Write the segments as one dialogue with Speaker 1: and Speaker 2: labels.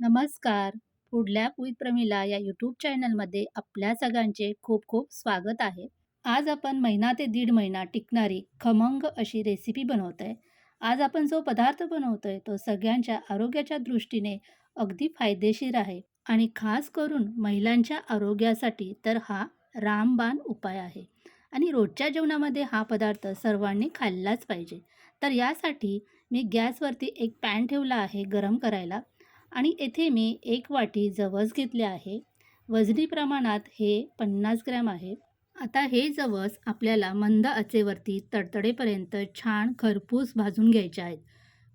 Speaker 1: नमस्कार. Food lab with Pramila या YouTube चॅनलमध्ये आपल्या सगळ्यांचे खूप खूप स्वागत आहे. आज आपण महिना ते दीड महिना टिकणारी खमंग अशी रेसिपी बनवतोय. आज आपण जो पदार्थ बनवतोय तो सगळ्यांच्या आरोग्याच्या दृष्टीने अगदी फायदेशीर आहे आणि खास करून महिलांच्या आरोग्यासाठी तर हा रामबाण उपाय आहे. आणि रोजच्या जेवणामध्ये हा पदार्थ सर्वांनी खाल्लाच पाहिजे. तर यासाठी मी गॅसवरती एक पॅन ठेवला आहे गरम करायला आणि येथे मी एक वाटी जवस घेतले आहे. वजनी प्रमाणात हे 50 ग्रॅम आहे. आता हे जवस आपल्याला मंद आचेवरती तडतडेपर्यंत छान खरपूस भाजून घ्यायचे आहेत.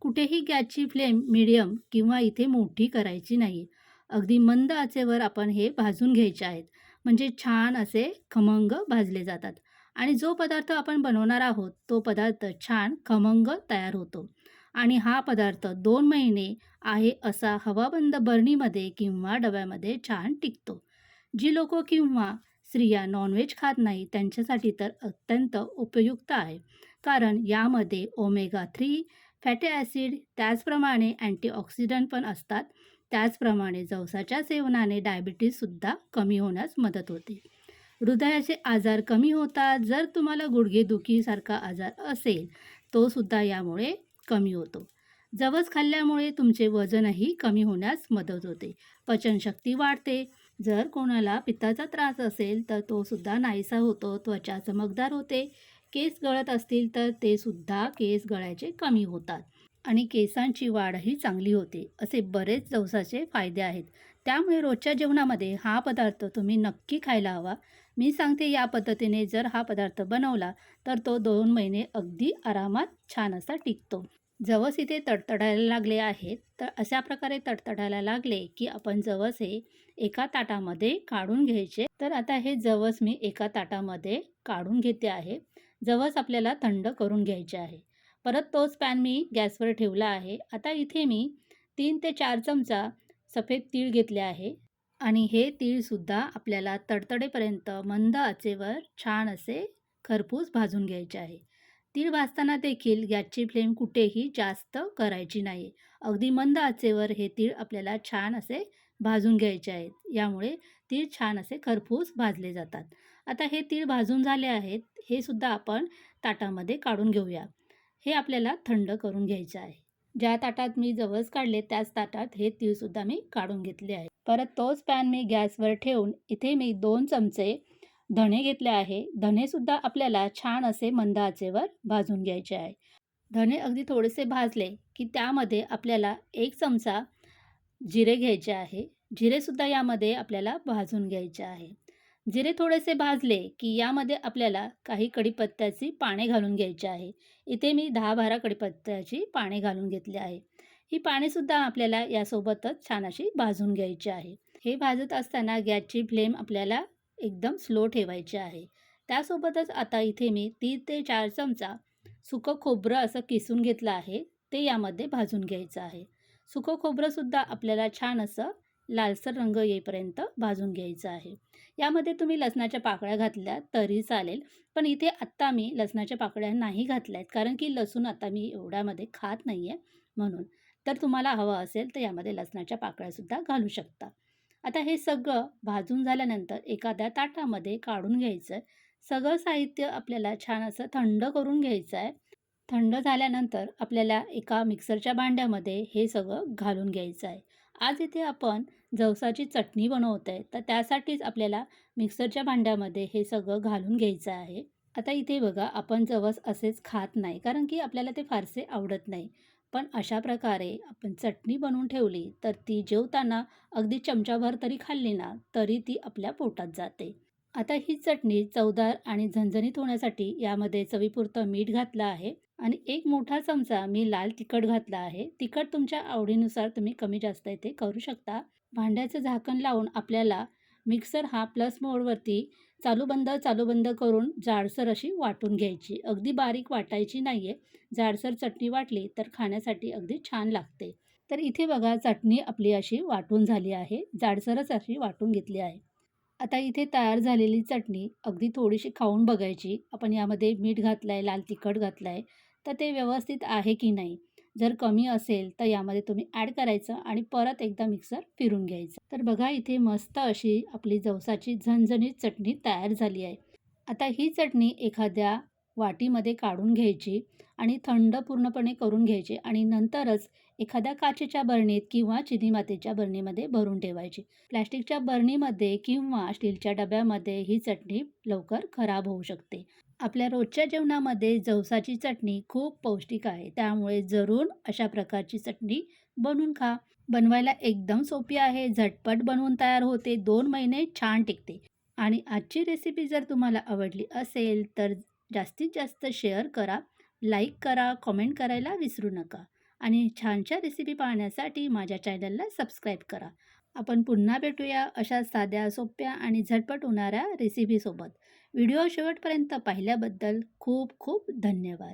Speaker 1: कुठेही गॅसची फ्लेम मीडियम किंवा इथे मोठी करायची नाही. अगदी मंद आचेवर आपण हे भाजून घ्यायचे आहेत. म्हणजे छान असे खमंग भाजले जातात आणि जो पदार्थ आपण बनवणार आहोत तो पदार्थ छान खमंग तयार होतो. आणि हा पदार्थ 2 महिने आहे असा हवाबंद बरणीमध्ये किंवा डब्यामध्ये छान टिकतो. जी लोकं किंवा स्त्रिया नॉनव्हेज खात नाही त्यांच्यासाठी तर अत्यंत उपयुक्त आहे. कारण यामध्ये ओमेगा 3 फॅटी ॲसिड त्याचप्रमाणे अँटीऑक्सिडंट पण असतात. त्याचप्रमाणे जवसाच्या सेवनाने डायबिटीजसुद्धा कमी होण्यास मदत होते. हृदयाचे आजार कमी होतात. जर तुम्हाला गुडघेदुखीसारखा आजार असेल, तो सुद्धा यामुळे कमी होतो. जवस खाल्ल्यामुळे तुमचे वजनही कमी होण्यास मदत होते. पचनशक्ती वाढते. जर कोणाला पित्ताचा त्रास असेल, तर तो सुद्धा नाहीसा होतो. त्वचा चमकदार होते. केस गळत असतील, तर ते सुद्धा केस गळायचे कमी होतात. आणि केसांची वाढही चांगली होते. असे बरेच जवसाचे फायदे आहेत. त्यामुळे रोजच्या जेवणामध्ये हा पदार्थ तुम्ही नक्की खायला हवा. मी सांगते या पद्धतीने जर हा पदार्थ बनवला, तर तो 2 महिने अगदी आरामात छान असा टिकतो. जवस इथे तडतडायला लागले आहेत, तर अशा प्रकारे तडतडायला लागले, की आपण जवस हे एका ताटामध्ये काढून घ्यायचे. तर आता हे जवस मी एका ताटामध्ये काढून घेते आहे. जवस आपल्याला थंड करून घ्यायचे आहे. परत तोच पॅन मी गॅसवर ठेवला आहे. आता इथे मी 3 ते 4 चमचा सफेद तीळ घेतले आहे आणि हे तीळसुद्धा आपल्याला तडतडेपर्यंत मंद आचेवर छान असे खरपूस भाजून घ्यायचे आहे. तीळ भाजताना देखील गॅसची फ्लेम कुठेही जास्त करायची नाही. अगदी मंद आचेवर हे तीळ आपल्याला छान असे भाजून घ्यायचे आहेत. यामुळे तीळ छान असे खरपूस भाजले जातात. आता हे तीळ भाजून झाले आहेत. हे सुद्धा आपण ताटामध्ये काढून घेऊया. हे आपल्याला थंड करून घ्यायचं आहे. ज्या ताटात मी जवस काढले त्याच ताटात हे तीळसुद्धा मी काढून घेतले आहे. परत तोच पॅन मी गॅसवर ठेवून इथे मी 2 चमचे धणे घेतले आहे. धणेसुद्धा आपल्याला छान असे मंद आचेवर भाजून घ्यायचे आहे. धणे अगदी थोडेसे भाजले की त्यामध्ये आपल्याला 1 चमचा जिरे घ्यायचे आहे. जिरेसुद्धा यामध्ये आपल्याला भाजून घ्यायचे आहे. जिरे थोडेसे भाजले की यामध्ये आपल्याला काही कढीपत्त्याची पाने घालून घ्यायची आहे. इथे मी 10-12 कढीपत्त्याची पाने घालून घेतली आहे. ही पानेसुद्धा आपल्याला यासोबतच छान अशी भाजून घ्यायची आहे. हे भाजत असताना गॅसची फ्लेम आपल्याला एकदम स्लो ठेवायची आहे. त्यासोबतच आता इथे मी 3 ते 4 चमचा सुकं खोबरं असं किसून घेतलं आहे. ते यामध्ये भाजून घ्यायचं आहे. सुकं खोबरंसुद्धा आपल्याला छान असं लालसर रंग येईपर्यंत भाजून घ्यायचं आहे. यामध्ये तुम्ही लसणाच्या पाकळ्या घातल्या तरी चालेल. पण इथे आत्ता मी लसणाच्या पाकळ्या नाही घातल्या आहेत, कारण की लसूण आता मी एवढ्यामध्ये खात नाही आहे म्हणून. तर तुम्हाला हवं असेल तर यामध्ये लसणाच्या पाकळ्यासुद्धा घालू शकता. आता हे सगळं भाजून झाल्यानंतर एखाद्या ताटामध्ये काढून घ्यायचं आहे. सगळं साहित्य आपल्याला छान असं थंड करून घ्यायचं आहे. थंड झाल्यानंतर आपल्याला एका मिक्सरच्या भांड्यामध्ये हे सगळं घालून घ्यायचं आहे. आज इथे आपण जवसाची चटणी बनवत आहे, तर त्यासाठीच आपल्याला मिक्सरच्या भांड्यामध्ये हे सगळं घालून घ्यायचं आहे. आता इथे बघा आपण जवस असेच खात नाही, कारण की आपल्याला ते फारसे आवडत नाही. पण अशा प्रकारे आपण चटणी बनवून ठेवली, तर ती जेवताना अगदी चमचाभर तरी खाल्ली ना, तरी ती आपल्या पोटात जाते. आता ही चटणी चवदार आणि झणझणीत होण्यासाठी यामध्ये चवीपुरतं मीठ घातलं आहे आणि 1 मोठा चमचा मी लाल तिखट घातला आहे. तिखट तुमच्या आवडीनुसार तुम्ही कमी जास्त इथे करू शकता. भांड्याचं झाकण लावून आपल्याला मिक्सर हा प्लस मोडवरती चालू बंद करून जाडसर अशी वाटून घ्यायची. अगदी बारीक वाटायची नाही आहे. जाडसर चटणी वाटली तर खाण्यासाठी अगदी छान लागते. तर इथे बघा चटणी आपली अशी वाटून झाली आहे. जाडसरच अशी वाटून घेतली आहे. आता इथे तयार झालेली चटणी अगदी थोडीशी खाऊन बघायची. आपण यामध्ये मीठ घातलं आहे, लाल तिखट घातलं आहे, तर ते व्यवस्थित आहे की नाही. जर कमी असेल तर यामध्ये तुम्ही ॲड करायचं आणि परत एकदा मिक्सर फिरून घ्यायचं. तर बघा इथे मस्त अशी आपली जवसाची झणझणीत चटणी तयार झाली आहे. आता ही चटणी एखाद्या वाटीमध्ये काढून घ्यायची आणि थंड पूर्णपणे करून घ्यायची आणि नंतरच एखाद्या काचेच्या बरणीत किंवा चिनी मातीच्या बरणीमध्ये भरून ठेवायची. प्लास्टिकच्या बरणीमध्ये किंवा स्टीलच्या डब्यामध्ये ही चटणी लवकर खराब होऊ शकते. आपल्या रोजच्या जेवणामध्ये जवसाची चटणी खूप पौष्टिक आहे. त्यामुळे जरूर अशा प्रकारची चटणी बनवून खा. बनवायला एकदम सोपी आहे. झटपट बनवून तयार होते. 2 महिने छान टिकते. आणि आजची रेसिपी जर तुम्हाला आवडली असेल तर जास्तीत जास्त शेअर करा, लाईक करा, कमेंट करायला विसरू नका. आणि छानशा रेसिपी पाहण्यासाठी माझ्या चॅनलला सबस्क्राईब करा. आपण पुन्हा भेटूया अशा साध्या, सोप्या आणि झटपट होणाऱ्या रेसिपीसोबत. व्हिडिओ शेवटपर्यंत पाहिल्याबद्दल खूप खूप धन्यवाद.